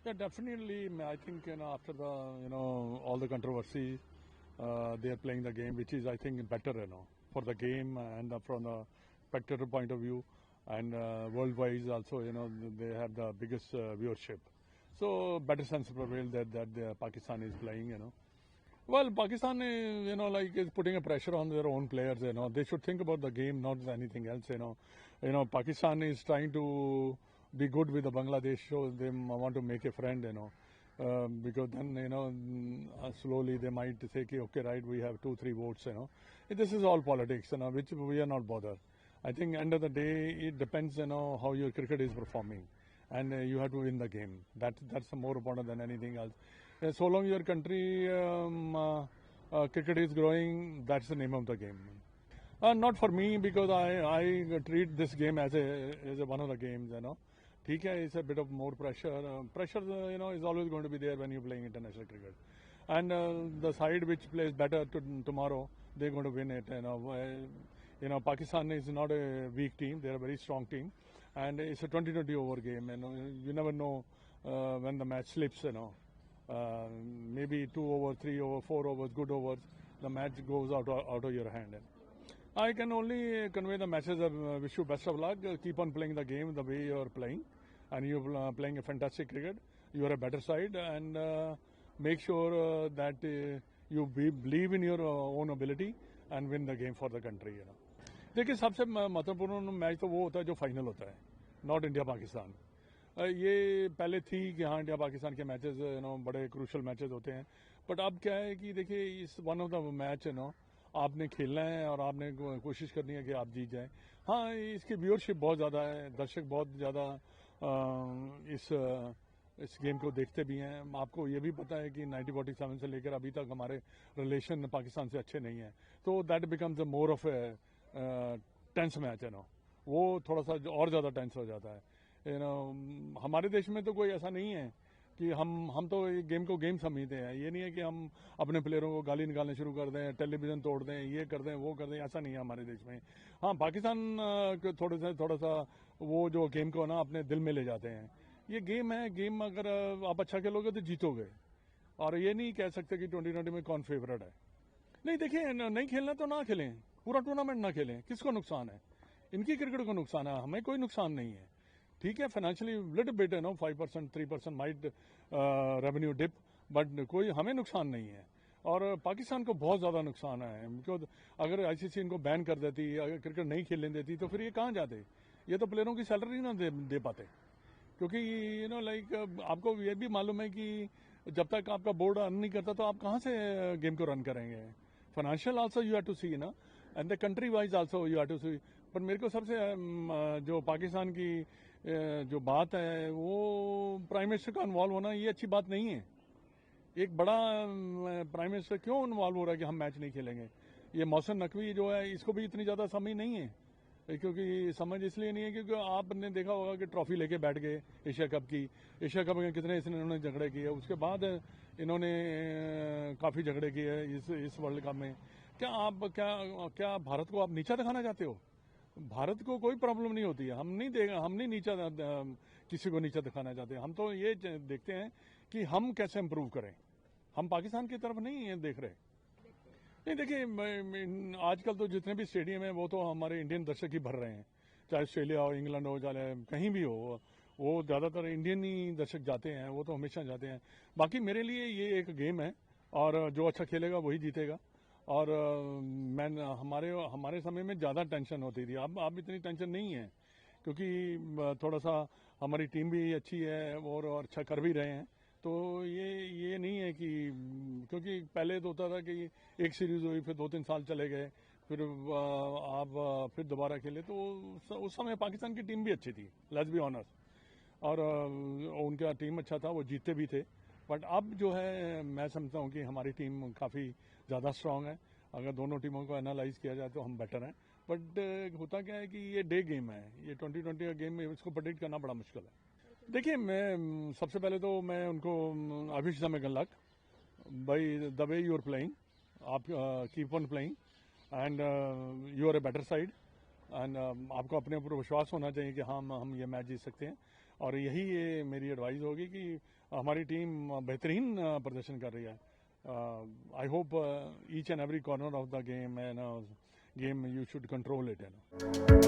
Yeah, definitely. I think after the all the controversy, they are playing the game, which is I think better for the game and from the spectator point of view, and worldwide also they have the biggest viewership. So better sense prevail that the Pakistan is playing. Well, Pakistan is putting a pressure on their own players. They should think about the game, not anything else. Pakistan is trying to be good with the Bangladesh, so they want to make a friend. Because then slowly they might say, okay, right, we have 2-3 votes. This is all politics. Which we are not bothered. I think end of the day, it depends. How your cricket is performing, and you have to win the game. That's more important than anything else. So long your country cricket is growing, that's the name of the game. Not for me because I treat this game as a one of the games. ठीक है, it's a bit of more pressure. Pressure is always going to be there when you're playing international cricket. And the side which plays better tomorrow, they're going to win it. Pakistan is not a weak team; they're a very strong team, and it's a 20-20 over game. You never know when the match slips. Maybe 2 over, 3 over, 4 overs, good overs, the match goes out of your hand. I can only convey the message of wish you best of luck. Keep on playing the game the way you're playing, and you're playing a fantastic cricket. You're a better side, and make sure that you believe in your own ability and win the game for the country. देखिए, सबसे महत्वपूर्ण match तो वो होता है जो final होता है, नॉट इंडिया पाकिस्तान. ये पहले थी कि हाँ, इंडिया पाकिस्तान के मैचेस बड़े क्रूशल मैचेस होते हैं, बट अब क्या है कि देखिए, इस वन ऑफ द मैच आपने खेलना है और आपने कोशिश करनी है कि आप जीत जाएं. हाँ, इसकी व्यूअरशिप बहुत ज़्यादा है, दर्शक बहुत ज़्यादा इस गेम को देखते भी हैं. आपको ये भी पता है कि 1947 से लेकर अभी तक हमारे रिलेशन पाकिस्तान से अच्छे नहीं हैं, तो that becomes more of a tense match वो थोड़ा सा और ज़्यादा टेंस हो जाता है. हमारे देश में तो कोई ऐसा नहीं है कि हम तो गेम को गेम समझते हैं. ये नहीं है कि हम अपने प्लेयरों को गाली निकालने शुरू कर दें, टेलीविजन तोड़ दें, ये कर दें, वो कर दें. ऐसा नहीं है हमारे देश में. हाँ, पाकिस्तान थोड़ा सा वो जो गेम को अपने दिल में ले जाते हैं. ये गेम है, गेम अगर आप अच्छा खेलोगे तो जीतोगे, और ये नहीं कह सकते कि 2020 में कौन फेवरेट है. नहीं, देखिए, नहीं खेलना तो ना खेलें, पूरा टूर्नामेंट ना खेलें. किसको नुकसान है? इनकी क्रिकेट को नुकसान है, हमें कोई नुकसान नहीं है. ठीक है, financially little bit 5% 3% might revenue dip, but कोई हमें नुकसान नहीं है. और पाकिस्तान को बहुत ज़्यादा नुकसान है, बिकॉज अगर आईसीसी इनको बैन कर देती, अगर क्रिकेट नहीं खेलने देती, तो फिर ये कहाँ जाते? ये तो प्लेयरों की सैलरी ना दे पाते, क्योंकि आपको ये भी मालूम है कि जब तक आपका बोर्ड अर्न नहीं करता तो आप कहाँ से गेम को रन करेंगे. Financial also you have to see and the country wise also you have to see. पर मेरे को सबसे जो पाकिस्तान की जो बात है, वो प्राइम मिनिस्टर का इन्वॉल्व होना, ये अच्छी बात नहीं है. एक बड़ा प्राइम मिनिस्टर क्यों इन्वॉल्व हो रहा है कि हम मैच नहीं खेलेंगे? ये मौसम नकवी जो है, इसको भी इतनी ज़्यादा समझ नहीं है, क्योंकि समझ इसलिए नहीं है क्योंकि आपने देखा होगा कि ट्रॉफी लेके बैठ गए एशिया कप की. एशिया कप में कितने इन्होंने झगड़े किए, उसके बाद इन्होंने काफ़ी झगड़े किए इस वर्ल्ड कप में. क्या भारत को आप नीचा दिखाना चाहते हो? भारत को कोई प्रॉब्लम नहीं होती है. हम नहीं नीचा किसी को नीचा दिखाना चाहते. हम तो ये देखते हैं कि हम कैसे इम्प्रूव करें. हम पाकिस्तान की तरफ नहीं देख रहे. नहीं, देखिए, आजकल तो जितने भी स्टेडियम हैं वो तो हमारे इंडियन दर्शक ही भर रहे हैं, चाहे ऑस्ट्रेलिया हो, इंग्लैंड हो, चाहे कहीं भी हो. वो ज़्यादातर इंडियन ही दर्शक जाते हैं, वो तो हमेशा जाते हैं. बाकी मेरे लिए ये एक गेम है, और जो अच्छा खेलेगा वही जीतेगा. और मैं हमारे समय में ज़्यादा टेंशन होती थी, अब इतनी टेंशन नहीं है, क्योंकि थोड़ा सा हमारी टीम भी अच्छी है और अच्छा कर भी रहे हैं. तो ये नहीं है कि, क्योंकि पहले तो होता था कि एक सीरीज हुई, फिर 2-3 साल चले गए, फिर आप फिर दोबारा खेले. तो उस समय पाकिस्तान की टीम भी अच्छी थी, लेट्स बी ऑनेस्ट, और उनका टीम अच्छा था, वो जीतते भी थे. बट अब जो है, मैं समझता हूँ कि हमारी टीम काफ़ी ज़्यादा स्ट्रांग है. अगर दोनों टीमों को एनालाइज किया जाए तो हम बेटर हैं. बट होता क्या है कि ये डे गेम है, ये 2020 का गेम है, इसको प्रेडिक्ट करना बड़ा मुश्किल है. देखिए, मैं सबसे पहले तो मैं उनको अभिष में luck by the way you are playing. आप keep on playing and you are a better side, and आपको अपने ऊपर विश्वास होना चाहिए कि हाँ, हम ये मैच जीत सकते हैं. और यही ये मेरी एडवाइस होगी कि हमारी टीम बेहतरीन प्रदर्शन कर रही है. I hope each and every corner of the game you should control it.